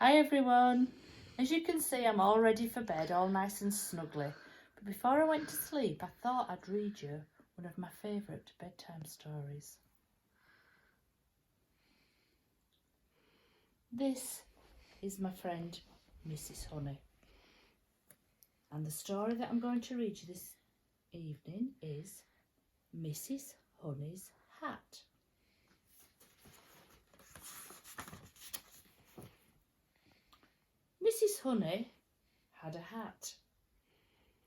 Hi everyone! As you can see, I'm all ready for bed, all nice and snuggly. But before I went to sleep, I thought I'd read you one of my favourite bedtime stories. This is my friend Mrs. Honey. And the story that I'm going to read you this evening is Mrs. Honey's Hat. Mrs. Honey had a hat.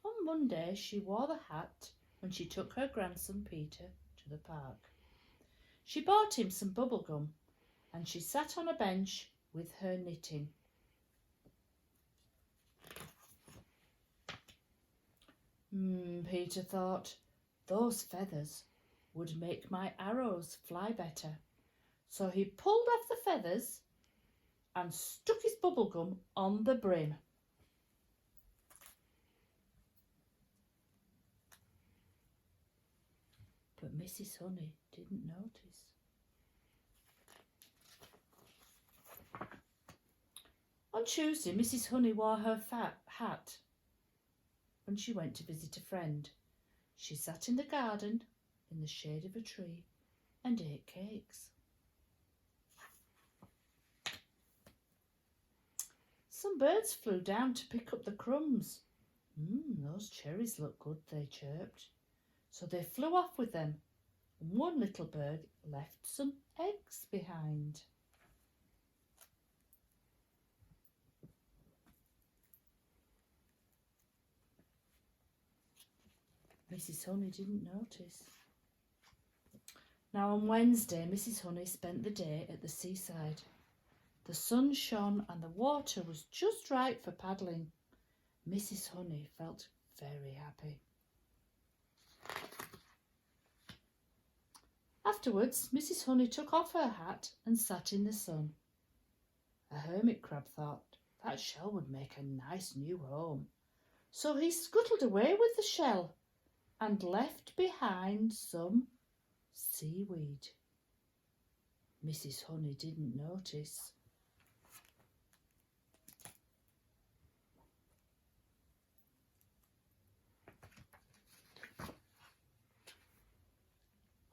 On Monday she wore the hat when she took her grandson Peter to the park. She bought him some bubble gum and she sat on a bench with her knitting. Peter thought, those feathers would make my arrows fly better. So he pulled off the feathers and stuck his bubble gum on the brim. But Mrs. Honey didn't notice. On Tuesday, Mrs. Honey wore her hat when she went to visit a friend. She sat in the garden in the shade of a tree and ate cakes. Some birds flew down to pick up the crumbs. Those cherries look good, they chirped. So they flew off with them, and one little bird left some eggs behind. Mrs. Honey didn't notice. Now on Wednesday, Mrs. Honey spent the day at the seaside. The sun shone and the water was just right for paddling. Mrs. Honey felt very happy. Afterwards, Mrs. Honey took off her hat and sat in the sun. A hermit crab thought that shell would make a nice new home. So he scuttled away with the shell and left behind some seaweed. Mrs. Honey didn't notice.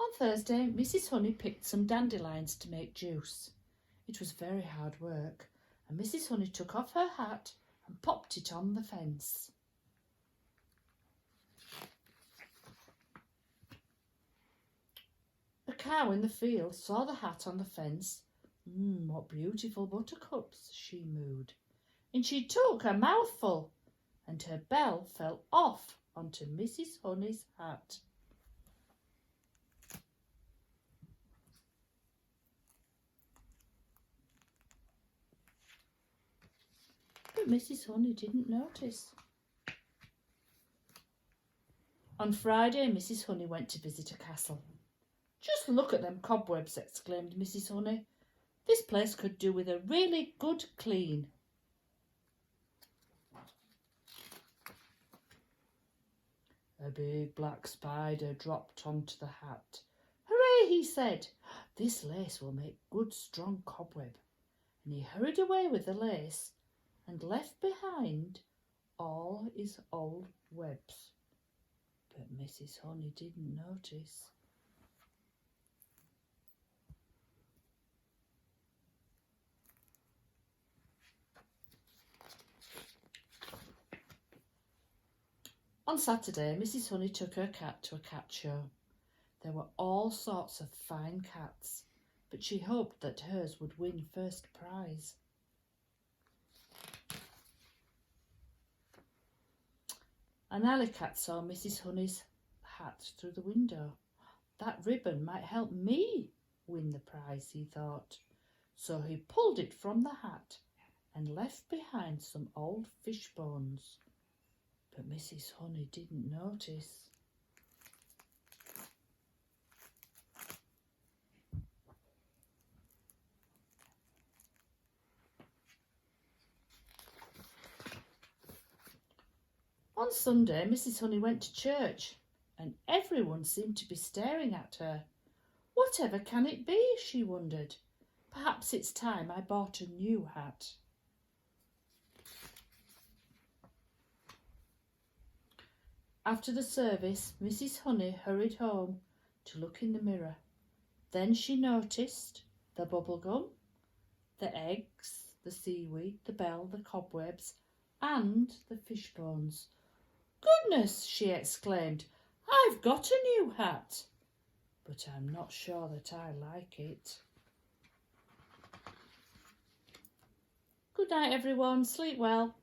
On Thursday, Mrs. Honey picked some dandelions to make juice. It was very hard work, and Mrs. Honey took off her hat and popped it on the fence. A cow in the field saw the hat on the fence. What beautiful buttercups, she mooed. And she took a mouthful, and her bell fell off onto Mrs. Honey's hat. But Mrs. Honey didn't notice. On Friday, Mrs. Honey went to visit a castle. Just look at them cobwebs, exclaimed Mrs. Honey. This place could do with a really good clean. A big black spider dropped onto the hat. Hooray, he said. This lace will make good strong cobweb. And he hurried away with the lace and left behind all his old webs. But Mrs. Honey didn't notice. On Saturday, Mrs. Honey took her cat to a cat show. There were all sorts of fine cats, but she hoped that hers would win first prize. An alley cat saw Mrs. Honey's hat through the window. That ribbon might help me win the prize, he thought. So he pulled it from the hat and left behind some old fish bones. But Mrs. Honey didn't notice. On Sunday, Mrs. Honey went to church, and everyone seemed to be staring at her. Whatever can it be, she wondered. Perhaps it's time I bought a new hat. After the service, Mrs. Honey hurried home to look in the mirror. Then she noticed the bubble gum, the eggs, the seaweed, the bell, the cobwebs, and the fish bones. "Goodness!" she exclaimed. "I've got a new hat, but I'm not sure that I like it." Good night, everyone. Sleep well.